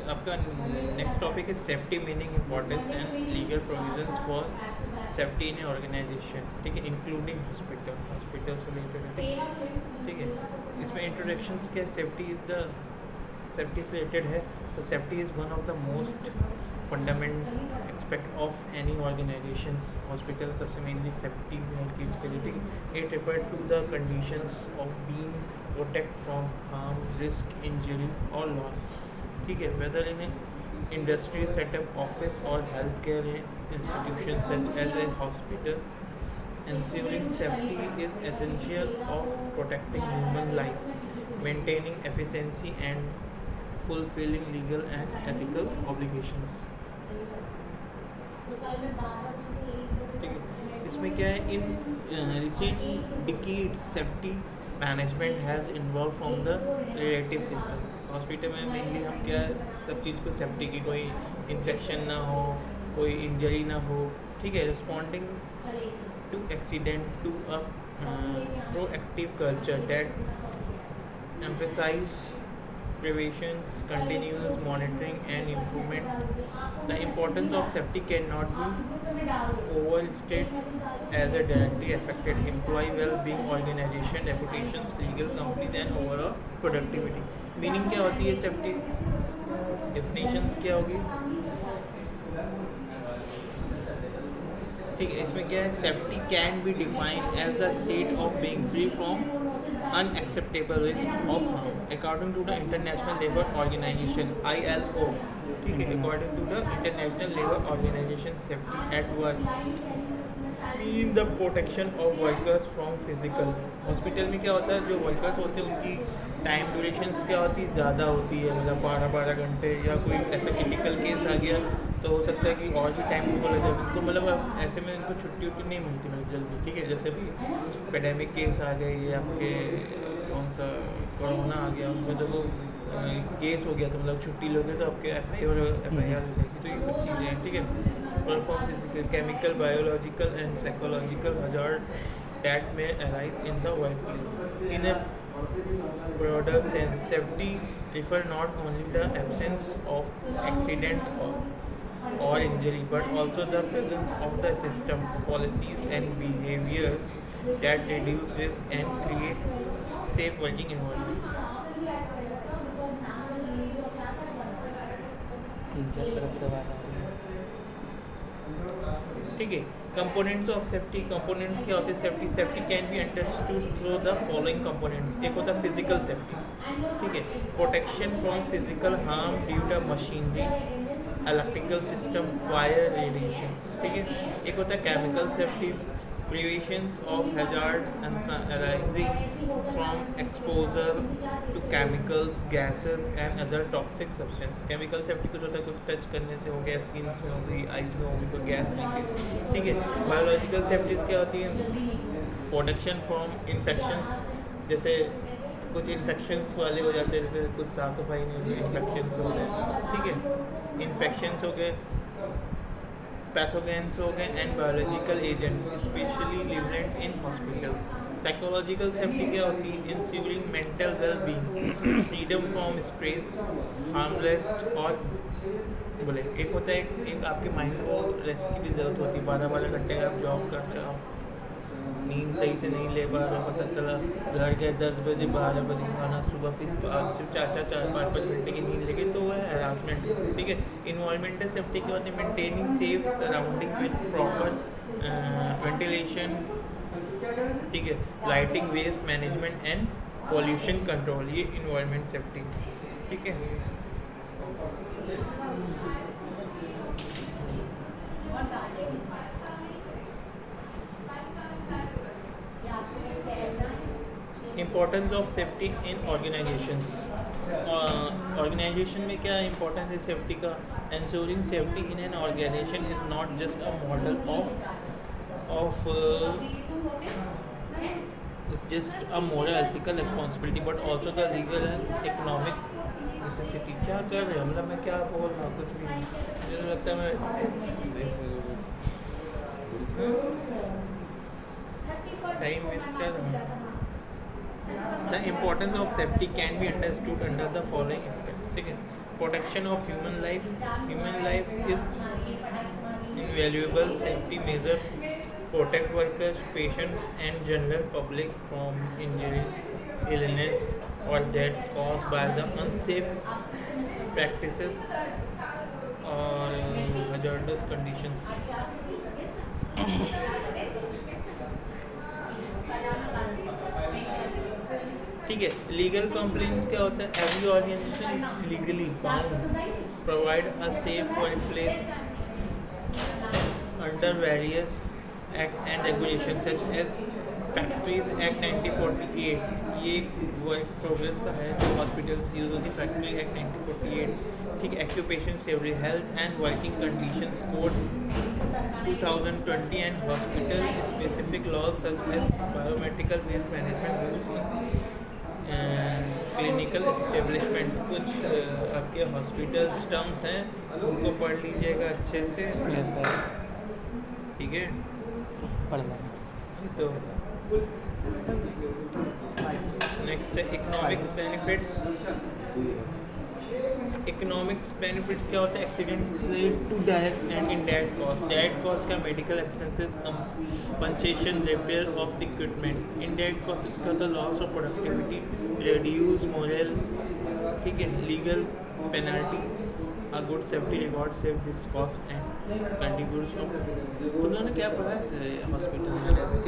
आपका next topic है safety meaning importance and legal provisions for safety in organisation, ठीक है, इंक्लूडिंग हॉस्पिटल से रिलेटेड है, ठीक है। इसमें इंट्रोडक्शंस क्या, सेफ्टी से रिलेटेड है। तो safety is one of the most fundamental aspect of any organisation. Hospital सबसे मेनली सेफ्टी की उसके लिए, ठीक है। It refer to the conditions of being protect from harm, risk, injury और लॉस, ठीक है, whether in industrial setup, office और health care institution such as a hospital. Ensuring safety is essential of protecting human lives, maintaining efficiency and fulfilling legal and ethical obligations, ठीक है। इसमें क्या है, in recent decades safety management has involve from the relative system. Hospital में mainly हम क्या सब चीज़ को सेफ्टी की, कोई इन्फेक्शन ना हो, कोई इंजरी ना हो, ठीक है, responding to accident to a proactive culture that emphasize prevention, continuous monitoring and improvement. The importance of safety cannot be overstated as a directly affected employee well-being, organization reputations, legal companies and overall productivity. Meaning क्या होती है safety, definitions क्या होगी, ठीक है। इसमें क्या है, safety can be defined as the state of being free from unacceptable risk of harm according to the International Labour Organisation ILO, ठीक है। According to the International Labour Organisation, safety at work mean the protection of workers from physical. Hospital में क्या होता है, जो workers होते हैं उनकी टाइम ड्यूरेशन क्या होती है, ज़्यादा होती है, मतलब 12 घंटे, या कोई ऐसा क्रिटिकल केस आ गया तो हो सकता है कि और भी टाइम उनको लग जाए, तो मतलब ऐसे में इनको छुट्टी उट्टी नहीं मिलती मतलब जल्दी, ठीक है। जैसे भी पेडेमिक केस आ गए, ये आपके कौन सा कोरोना आ गया, उसमें तो वो केस हो गया तो मतलब छुट्टी लोगे तो आपके FIR हो जाएगी, तो ये सब चीज़ें हैं, ठीक है। Perform physical, chemical, biological and psychological hazard that may arise in the workplace. In a broader sense, safety refer not only the absence of accident or injury, but also the presence of the system, policies and behaviors that reduce risk and create safe working environment. तीन चार तरफ से वाला ठीक है। Components of safety, components क्या होते हैं safety, safety can be understood through the following components. एक होता है फिजिकल सेफ्टी, ठीक है, protection from physical harm due to machinery, electrical system, fire, radiation, ठीक है। एक होता है chemical safety, prevention of hazard arising from exposure to chemicals, gases and other toxic substance। chemical safety कुछ होता है, कुछ टच करने से हो गया, स्किन में हो गई, आइज में हो गई, कोई गैस लीकेज, ठीक है। बायोलॉजिकल सेफ्टीज क्या होती है, प्रोटेक्शन फ्रॉम इन्फेक्शंस, जैसे कुछ इन्फेक्शंस वाले हो जाते हैं, जैसे कुछ साफ सफाई नहीं होगी, इन्फेक्शंस हो गए, ठीक है, इन्फेक्शंस हो गए, पैथोजेंस हो गए and biological agents specially relevant in hospitals. Psychological safety क्या होती है, ensuring mental wellbeing, freedom from stress, harmless और बोले। एक होता है एक आपके माइंड को रेस्ट की भी ज़रूरत होती है, 12 घंटे का आप जॉब करते हो, नींद सही से नहीं ले पा रहे, पता चला घर गए 10 बजे 12 बजे खाना, सुबह फिर सिर्फ 4-5 घंटे की नींद लेके, तो वह हैरासमेंट, ठीक है। इन्वायरमेंटल सेफ्टी क्या होती है, maintaining safe surrounding with proper ventilation, ठीक है, lighting, waste management and pollution control, ये इन्वायरमेंट सेफ्टी, ठीक है। Importance of safety in organisations, organisation में क्या इम्पोर्टेंस है सेफ्टी का, ensuring safety in an organisation is not just a model of just a moral ethical responsibility but also the legal and economic necessity। क्या कर रहे हैं, मतलब मैं क्या बोल रहा हूँ, कुछ भी नहीं, मुझे लगता है मैं टाइम वेस्ट कर रहा हूँ। The importance of safety can be understood under the following aspects, ठीक है। Protection of human life. Human life is invaluable safety measure. Protect workers, patients, and general public from injury, illness, or death caused by the unsafe practices or hazardous conditions. ठीक है. Legal complaints क्या होता है? Every organisation is legally bound provide a safe workplace under various act and regulations such as Factories Act 1948. ये work progress का है जो hospital use होती है. Factory act 1948. ठीक है. Occupation safety health and working conditions code 2020 and hospital specific laws such as biomedical waste management rules clinical establishment. कुछ आपके हॉस्पिटल टर्म्स हैं उनको पढ़ लीजिएगा अच्छे से. ठीक है. पढ़ना तो नेक्स्ट है इकोनॉमिक्स बेनिफिट्स. इकोनॉमिक्स बेनिफिट्स क्या होता है? Accident to direct and indirect cost. Direct cost का medical expenses, compensation, repair of equipment. Indirect cost इसका था loss of productivity, reduce morale. ठीक है. Legal penalties, a good safety record save this cost and contributes of. तुमने क्या पढ़ा है hospital में?